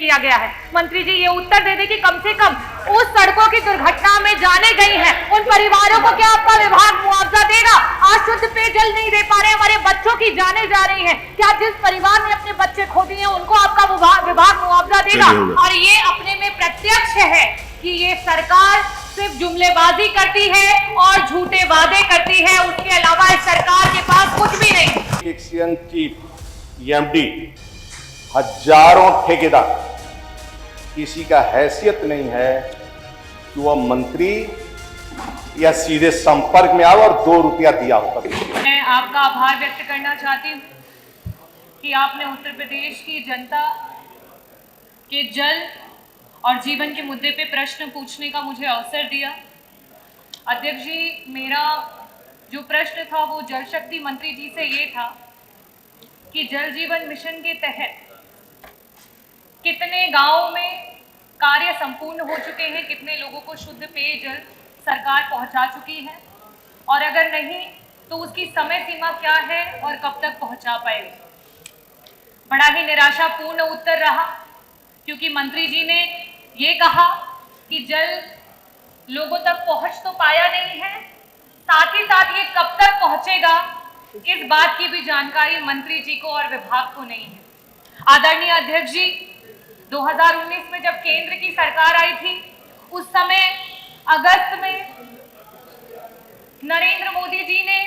किया गया है। मंत्री जी ये उत्तर दे दें कि कम से कम उस सड़कों की दुर्घटना में जाने गई हैं उन परिवारों को क्या आपका विभाग मुआवजा देगा? आज शुद्ध पेयजल नहीं दे पा रहे, हमारे बच्चों की जाने जा रही हैं, क्या जिस परिवार ने अपने बच्चे खो दिए उनको आपका विभाग मुआवजा देगा? और ये अपने में प्रत्यक्ष है कि ये सरकार सिर्फ जुमलेबाजी करती है और झूठे वादे करती है, उसके अलावा इस सरकार के पास कुछ भी नहीं। एक्सीएन चीफ एमडी हजारों ठेकेदार, किसी का हैसियत नहीं है कि वह मंत्री या सीधे संपर्क में आओ और 2 रुपया दिया हो। मैं आपका आभार व्यक्त करना चाहती हूँ कि आपने उत्तर प्रदेश की जनता के जल और जीवन के मुद्दे पे प्रश्न पूछने का मुझे अवसर दिया। अध्यक्ष जी, मेरा जो प्रश्न था वो जल शक्ति मंत्री जी से ये था कि जल जीवन मिशन के तहत कितने गांवों में कार्य संपूर्ण हो चुके हैं, कितने लोगों को शुद्ध पेयजल सरकार पहुंचा चुकी है, और अगर नहीं तो उसकी समय सीमा क्या है और कब तक पहुंचा पाएगी। बड़ा ही निराशापूर्ण उत्तर रहा, क्योंकि मंत्री जी ने ये कहा कि जल लोगों तक पहुंच तो पाया नहीं है, साथ ही साथ ये कब तक पहुंचेगा इस बात की भी जानकारी मंत्री जी को और विभाग को नहीं है। आदरणीय अध्यक्ष जी, 2019 में जब केंद्र की सरकार आई थी, उस समय अगस्त में नरेंद्र मोदी जी ने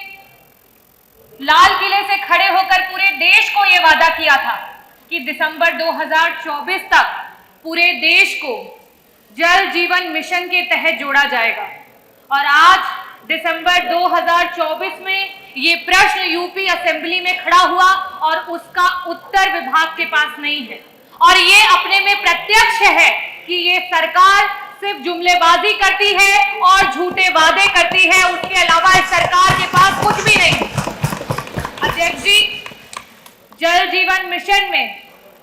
लाल किले से खड़े होकर पूरे देश को यह वादा किया था कि दिसंबर 2024 तक पूरे देश को जल जीवन मिशन के तहत जोड़ा जाएगा। और आज दिसंबर 2024 में ये प्रश्न यूपी असेंबली में खड़ा हुआ और उसका उत्तर विभाग के पास नहीं है। और ये अपने में प्रत्यक्ष है कि ये सरकार सिर्फ जुमलेबाजी करती है और झूठे वादे करती है, उसके अलावा इस सरकार के पास कुछ भी नहीं। अध्यक्ष जी, जल जीवन मिशन में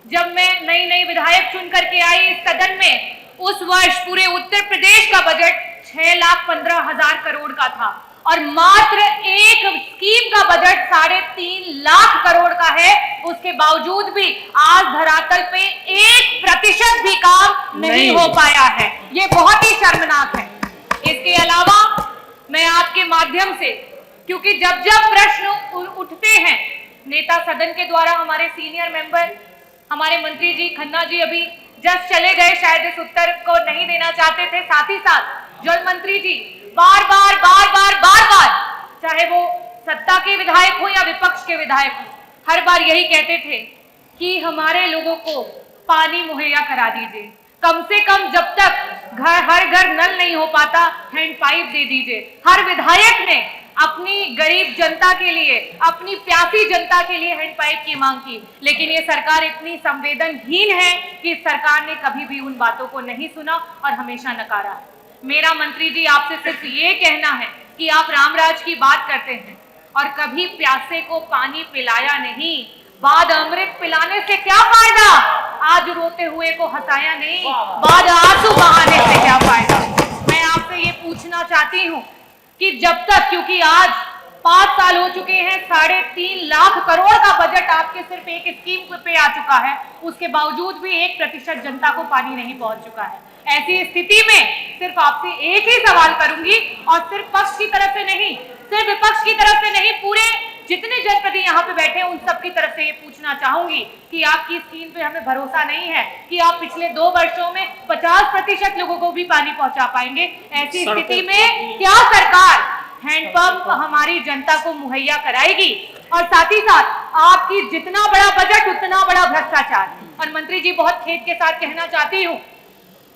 जब मैं नई विधायक चुन करके आई इस सदन में, उस वर्ष पूरे उत्तर प्रदेश का बजट 6,15,000 करोड़ का था और मात्र एक स्कीम का बजट 3.5 लाख करोड़ का है। उसके बावजूद भी आज धरातल पे 1% भी काम नहीं हो पाया है। ये बहुत ही शर्मनाक है। इसके अलावा मैं आपके माध्यम से, क्योंकि जब प्रश्न उठते हैं नेता सदन के द्वारा, हमारे सीनियर मेंबर हमारे मंत्री जी खन्ना जी अभी जस्ट चले गए, शायद इस उत्तर को नहीं देना चाहते थे। साथ ही साथ जल मंत्री जी बार बार चाहे वो सत्ता के विधायक हो या विपक्ष के विधायक हो, हर बार यही कहते थे कि हमारे लोगों को पानी मुहैया करा दीजिए, कम से कम जब तक हर घर नल नहीं हो पाता हैंडपाइप दे दीजिए। हर विधायक ने अपनी गरीब जनता के लिए, अपनी प्यासी जनता के लिए हैंडपाइप की मांग की, लेकिन ये सरकार इतनी संवेदनहीन है कि सरकार ने कभी भी उन बातों को नहीं सुना और हमेशा नकारा है। मेरा मंत्री जी आपसे सिर्फ ये कहना है कि आप रामराज की बात करते हैं और कभी प्यासे को पानी पिलाया नहीं, बाद अमृत पिलाने से क्या फायदा? आज रोते हुए को हंसाया नहीं, बाद आंसू बहाने से क्या फायदा? मैं आपसे ये पूछना चाहती हूँ कि जब तक, क्योंकि आज 5 साल हो चुके हैं, 3.5 लाख करोड़ का बजट आपके सिर्फ एक स्कीम पे आ चुका है, उसके बावजूद भी 1% जनता को पानी नहीं पहुंच चुका है। ऐसी स्थिति में सिर्फ आपसे एक ही सवाल करूंगी, और सिर्फ पक्ष की तरफ से नहीं, सिर्फ विपक्ष की तरफ से नहीं, पूरे जितने जनप्रतिनिधि यहाँ पे बैठे हैं उन सब की तरफ से ये पूछना चाहूंगी कि आपकी स्कीम पे हमें भरोसा नहीं है कि आप पिछले 2 वर्षों में 50% लोगों को भी पानी पहुंचा पाएंगे। ऐसी स्थिति में क्या सरकार हैंडपंप हमारी जनता को मुहैया कराएगी? और साथ ही साथ आपकी जितना बड़ा बजट उतना बड़ा भ्रष्टाचार। और मंत्री जी, बहुत खेद के साथ कहना चाहती हूँ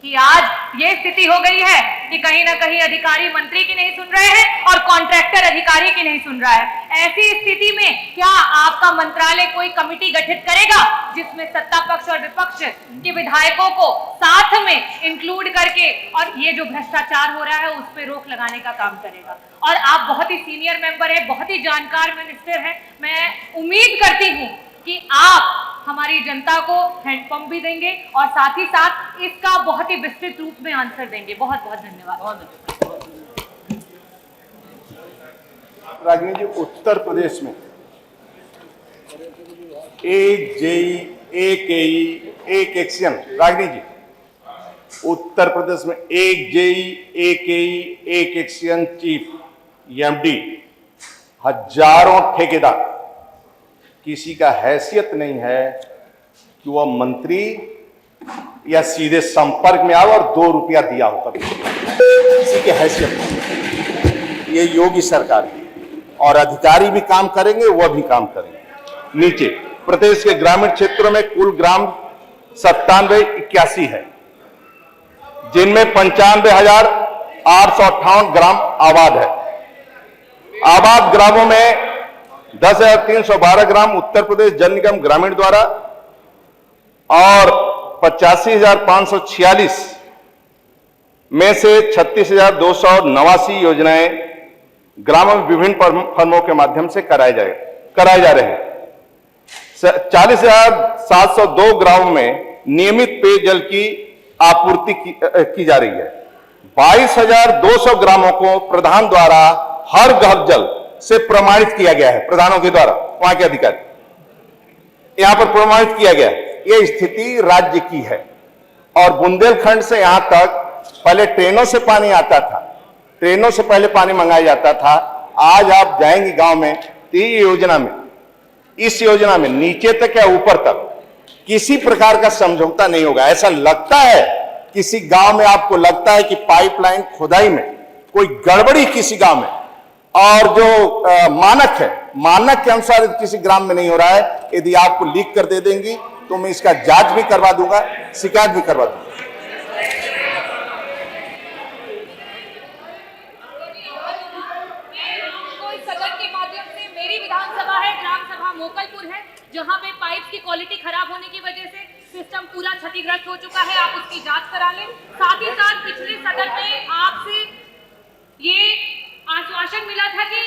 कि आज ये स्थिति हो गई है कि कहीं ना कहीं अधिकारी मंत्री की नहीं सुन रहे हैं और कॉन्ट्रैक्टर अधिकारी की नहीं सुन रहा है। ऐसी स्थिति में क्या आपका मंत्रालय कोई कमेटी गठित करेगा जिसमें सत्ता पक्ष और विपक्ष के विधायकों को साथ में इंक्लूड करके और ये जो भ्रष्टाचार हो रहा है उस पर रोक लगाने का काम करेगा? और आप बहुत ही सीनियर मेंबर है, बहुत ही जानकार मिनिस्टर है, मैं उम्मीद करती हूँ कि आप हमारी जनता को हैंडपंप भी देंगे और साथ ही साथ इसका बहुत ही विस्तृत रूप में आंसर देंगे। बहुत बहुत धन्यवाद। रागिनी जी, उत्तर प्रदेश में AJE एक एई, एक एक्शन, रागिनी जी, उत्तर प्रदेश में एक जेई, एक एई, एक एक्शन चीफ, एमडी, हजारों ठेकेदार, किसी का हैसियत नहीं है कि वह मंत्री या सीधे संपर्क में आओ और 2 रुपया दिया हो कभी, किसी की हैसियत नहीं। ये योगी सरकार है और अधिकारी भी काम करेंगे, वह भी काम करेंगे। नीचे प्रदेश के ग्रामीण क्षेत्रों में कुल ग्राम 9781 है, जिनमें 95,858 ग्राम आबाद है। आबाद ग्रामों में 10,312 ग्राम उत्तर प्रदेश जल निगम ग्रामीण द्वारा और 85,546 में से 36,289 योजनाएं ग्रामों में विभिन्न फर्मों के माध्यम से कराए जा रहे हैं। 40,702 ग्रामों में नियमित पेयजल की आपूर्ति की जा रही है। 22,200 ग्रामों को प्रधान द्वारा हर घर जल से प्रमाणित किया गया है, प्रधानों के द्वारा, वहां के अधिकारी यहां पर प्रमाणित किया गया है। यह स्थिति राज्य की है और बुंदेलखंड से यहां तक पहले ट्रेनों से पानी आता था, ट्रेनों से पहले पानी मंगाया जाता था। आज आप जाएंगे गांव में तो इस योजना में नीचे तक या ऊपर तक किसी प्रकार का समझौता नहीं होगा। ऐसा लगता है किसी गांव में आपको लगता है कि पाइपलाइन खुदाई में कोई गड़बड़ी किसी गांव में, और जो मानक के अनुसार किसी ग्राम में नहीं हो रहा है, यदि आपको लीक कर दे देंगी तो मैं इसका जांच भी करवा दूंगा, शिकायत भी करवा दूंगा। सदन के माध्यम से मेरी विधानसभा है, ग्राम सभा मोकलपुर है, जहां पे पाइप की क्वालिटी खराब होने की वजह से सिस्टम पूरा क्षतिग्रस्त हो चुका है। आप उसकी जांच करा लें। साथ ही साथ पिछले सदन में आपसे ये आश्वासन मिला था कि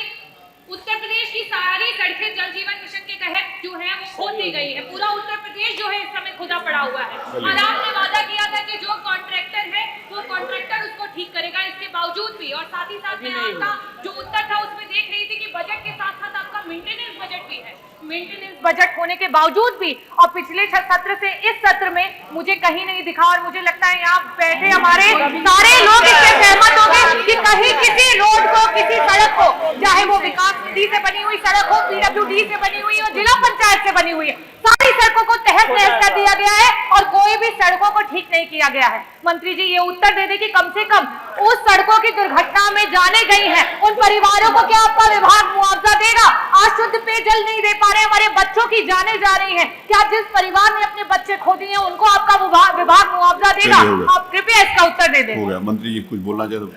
उत्तर प्रदेश की सारी सड़कें जल जीवन मिशन के तहत जो है वो खोद दी गई है। पूरा उत्तर प्रदेश जो है इस समय खुदा पड़ा हुआ है और आपने वादा किया था कि जो कॉन्ट्रैक्टर है वो कॉन्ट्रैक्टर उसको ठीक करेगा। इसके बावजूद भी, और साथ ही साथ मैं आपका जो उत्तर था उसमें देख रही थी कि बजट के साथ साथ आपका मेंटेनेंस बजट भी है। मेंटेनेंस बजट होने के बावजूद भी और पिछले सत्र से इस सत्र में मुझे कहीं नहीं दिखा, और मुझे लगता है यहाँ बैठे हमारे सारे लोग इससे सहमत होंगे कि कहीं किसी रोड को, किसी सड़क को, चाहे वो विकास निधि से बनी हुई सड़क हो, पीडब्ल्यूडी से बनी हुई हो, जिला पंचायत से बनी हुई है, सारी सड़कों को तहस नहस कर दिया गया है और कोई भी सड़कों को ठीक नहीं किया गया है। मंत्री जी ये उत्तर दे दे कि कम से कम उस सड़कों की दुर्घटना में जाने गई हैं उन परिवारों को क्या आपका विभाग मुआवजा देगा? आज शुद्ध पेयजल नहीं दे पा रहे, हमारे बच्चों की जाने जा रही हैं, क्या जिस परिवार ने अपने बच्चे खो दिए उनको आपका विभाग मुआवजा देगा? आप कृपया इसका उत्तर दे दें। हो गया, मंत्री जी कुछ बोलना चाहते हो?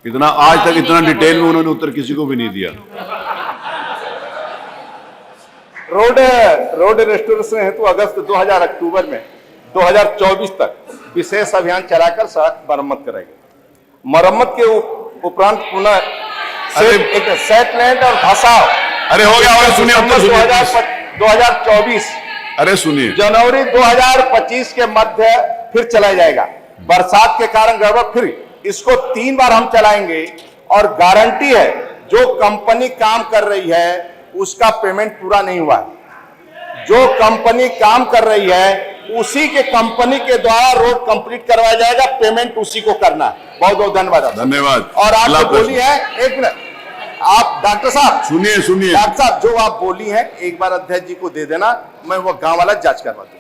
इतना आज तक इतना डिटेल में उन्होंने उत्तर किसी को भी नहीं दिया। रोड रेस्टोरेशन हेतु अगस्त 2024 में 2024 तक विशेष अभियान चलाकर सड़क मरम्मत कराएगी। मरम्मत के उपरांत पुनः सेटलमेंट और धसाव। अरे हो गया, सुनिए 2024, अरे सुनिए, जनवरी 2025 के मध्य फिर चलाया जाएगा। बरसात के कारण गड़बड़, फिर इसको 3 बार हम चलाएंगे और गारंटी है जो कंपनी काम कर रही है उसका पेमेंट पूरा नहीं हुआ है। जो कंपनी काम कर रही है उसी के कंपनी के द्वारा रोड कंप्लीट करवाया जाएगा, पेमेंट उसी को करना है। बहुत बहुत धन्यवाद। धन्यवाद। और आप जो बोली है, एक मिनट, आप डॉक्टर साहब सुनिए, डॉक्टर साहब जो आप बोली हैं एक बार अध्यक्ष जी को दे देना, मैं वो गांव वाला जांच करवा दूं।